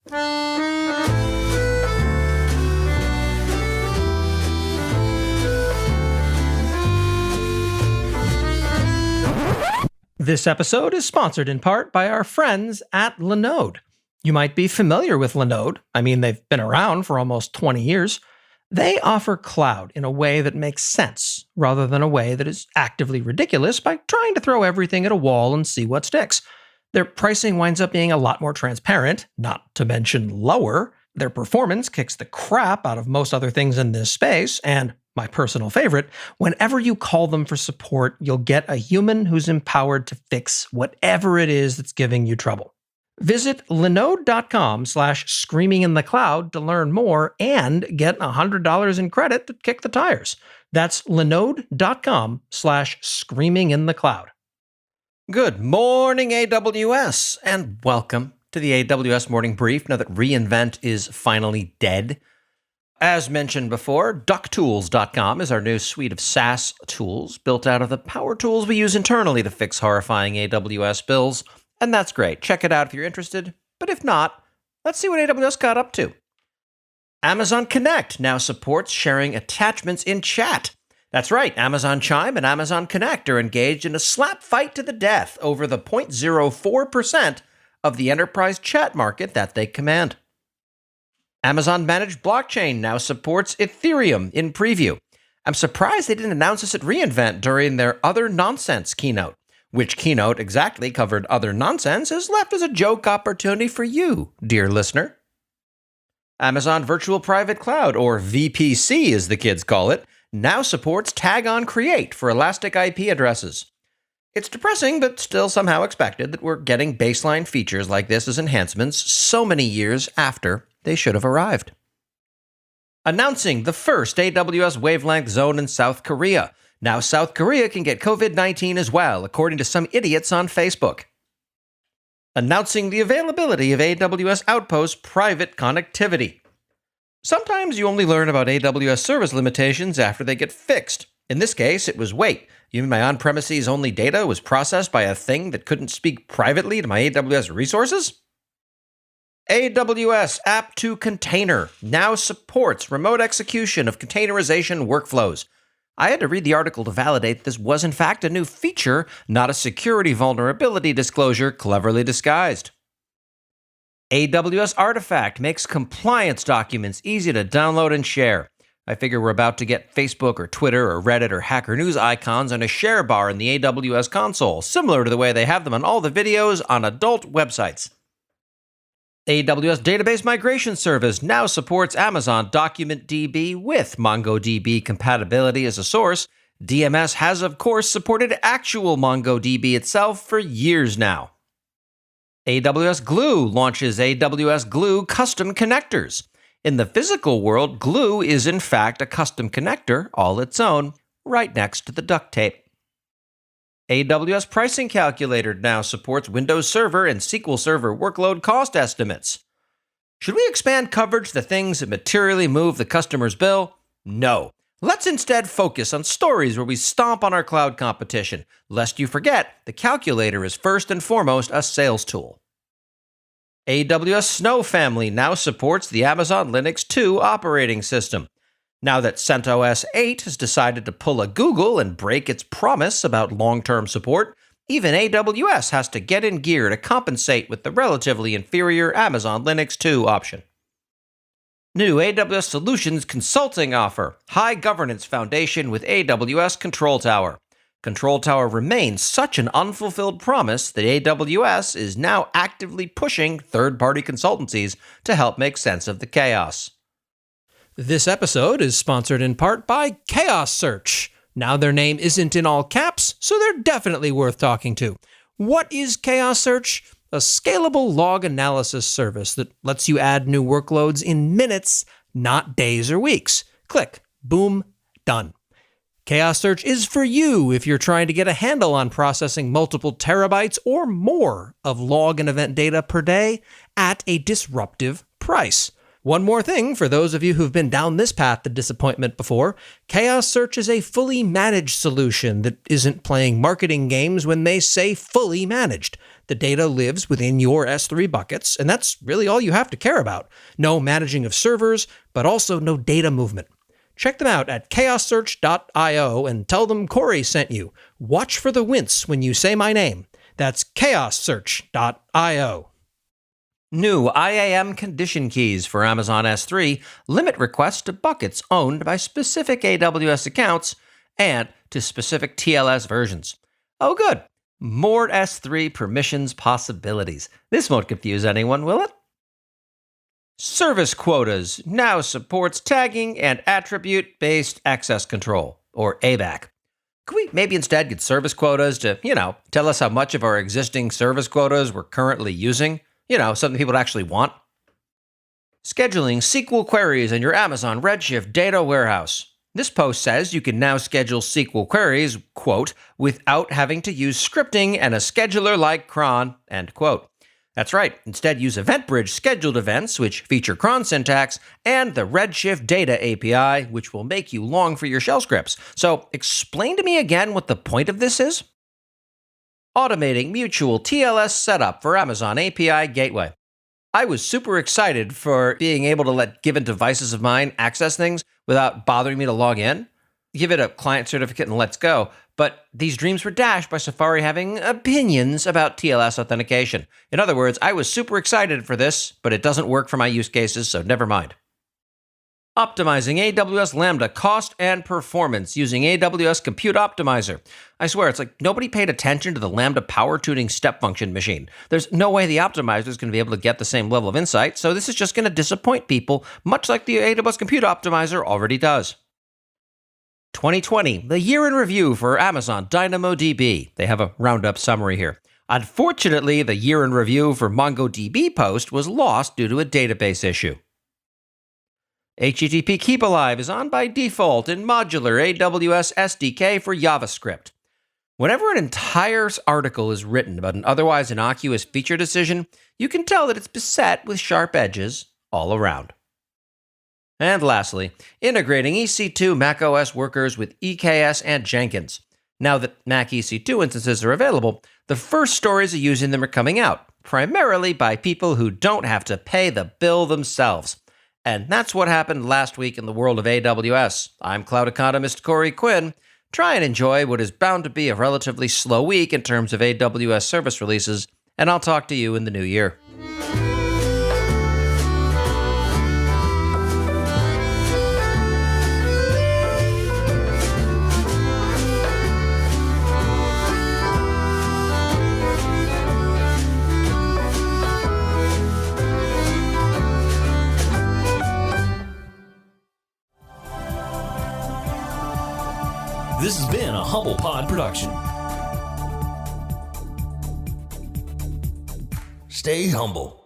This episode is sponsored in part by our friends at Linode. You might be familiar with Linode. I mean, they've been around for almost 20 years. They offer cloud in a way that makes sense, rather than a way that is actively ridiculous by trying to throw everything at a wall and see what sticks. Their pricing winds up being a lot more transparent, not to mention lower. Their performance kicks the crap out of most other things in this space, and my personal favorite, whenever you call them for support, you'll get a human who's empowered to fix whatever it is that's giving you trouble. Visit linode.com/screaminginthecloud to learn more and get $100 in credit to kick the tires. That's linode.com/screaminginthecloud. Good morning, AWS, and welcome to the AWS Morning Brief, now that reInvent is finally dead. As mentioned before, ducktools.com is our new suite of SaaS tools built out of the power tools we use internally to fix horrifying AWS bills, and that's great. Check it out if you're interested, but if not, let's see what AWS got up to. Amazon Connect now supports sharing attachments in chat. That's right, Amazon Chime and Amazon Connect are engaged in a slap fight to the death over the 0.04% of the enterprise chat market that they command. Amazon Managed Blockchain now supports Ethereum in preview. I'm surprised they didn't announce this at reInvent during their Other Nonsense keynote. Which keynote exactly covered other nonsense is left as a joke opportunity for you, dear listener. Amazon Virtual Private Cloud, or VPC as the kids call it, now supports Tag on Create for elastic IP addresses. It's depressing, but still somehow expected that we're getting baseline features like this as enhancements so many years after they should have arrived. Announcing the first AWS wavelength zone in South Korea. Now South Korea can get COVID-19 as well, according to some idiots on Facebook. Announcing the availability of AWS Outpost private connectivity. Sometimes you only learn about AWS service limitations after they get fixed. In this case, it was, wait, you mean my on-premises only data was processed by a thing that couldn't speak privately to my AWS resources? AWS App to Container now supports remote execution of containerization workflows. I had to read the article to validate this was in fact a new feature, not a security vulnerability disclosure cleverly disguised. AWS Artifact makes compliance documents easy to download and share. I figure we're about to get Facebook or Twitter or Reddit or Hacker News icons on a share bar in the AWS console, similar to the way they have them on all the videos on adult websites. AWS Database Migration Service now supports Amazon Document DB with MongoDB compatibility as a source. DMS has, of course, supported actual MongoDB itself for years now. AWS Glue launches AWS Glue custom connectors. In the physical world, Glue is in fact a custom connector all its own, right next to the duct tape. AWS Pricing Calculator now supports Windows Server and SQL Server workload cost estimates. Should we expand coverage to the things that materially move the customer's bill? No. Let's instead focus on stories where we stomp on our cloud competition, lest you forget the calculator is first and foremost a sales tool. AWS Snow Family now supports the Amazon Linux 2 operating system. Now that CentOS 8 has decided to pull a Google and break its promise about long-term support, even AWS has to get in gear to compensate with the relatively inferior Amazon Linux 2 option. New AWS Solutions Consulting offer, High Governance Foundation with AWS Control Tower. Control Tower remains such an unfulfilled promise that AWS is now actively pushing third-party consultancies to help make sense of the chaos. This episode is sponsored in part by Chaos Search. Now their name isn't in all caps, so they're definitely worth talking to. What is Chaos Search? A scalable log analysis service that lets you add new workloads in minutes, not days or weeks. Click, boom, done. Chaos Search is for you if you're trying to get a handle on processing multiple terabytes or more of log and event data per day at a disruptive price. One more thing for those of you who've been down this path to disappointment before, Chaos Search is a fully managed solution that isn't playing marketing games when they say fully managed. The data lives within your S3 buckets, and that's really all you have to care about. No managing of servers, but also no data movement. Check them out at chaossearch.io and tell them Corey sent you. Watch for the wince when you say my name. That's chaossearch.io. New IAM condition keys for Amazon S3 limit requests to buckets owned by specific AWS accounts and to specific TLS versions. Oh, good. More S3 permissions possibilities. This won't confuse anyone, will it? Service Quotas now supports tagging and attribute-based access control, or ABAC. Could we maybe instead get service quotas to, tell us how much of our existing service quotas we're currently using? Something people actually want. Scheduling SQL queries in your Amazon Redshift data warehouse. This post says you can now schedule SQL queries, quote, without having to use scripting and a scheduler like cron, end quote. That's right. Instead, use EventBridge scheduled events, which feature cron syntax, and the Redshift data API, which will make you long for your shell scripts. So explain to me again what the point of this is. Automating mutual TLS setup for Amazon API Gateway. I was super excited for being able to let given devices of mine access things without bothering me to log in. Give it a client certificate and let's go. But these dreams were dashed by Safari having opinions about TLS authentication. In other words, I was super excited for this, but it doesn't work for my use cases, so never mind. Optimizing AWS Lambda cost and performance using AWS Compute Optimizer. I swear, it's like nobody paid attention to the Lambda power tuning step function machine. There's no way the optimizer is going to be able to get the same level of insight, so this is just going to disappoint people, much like the AWS Compute Optimizer already does. 2020, the year in review for Amazon DynamoDB. They have a roundup summary here. Unfortunately, the year in review for MongoDB post was lost due to a database issue. HTTP Keep Alive is on by default in modular AWS SDK for JavaScript. Whenever an entire article is written about an otherwise innocuous feature decision, you can tell that it's beset with sharp edges all around. And lastly, integrating EC2 macOS workers with EKS and Jenkins. Now that Mac EC2 instances are available, the first stories of using them are coming out, primarily by people who don't have to pay the bill themselves. And that's what happened last week in the world of AWS. I'm cloud economist Corey Quinn. Try and enjoy what is bound to be a relatively slow week in terms of AWS service releases, and I'll talk to you in the new year. This has been a Humble Pod production. Stay humble.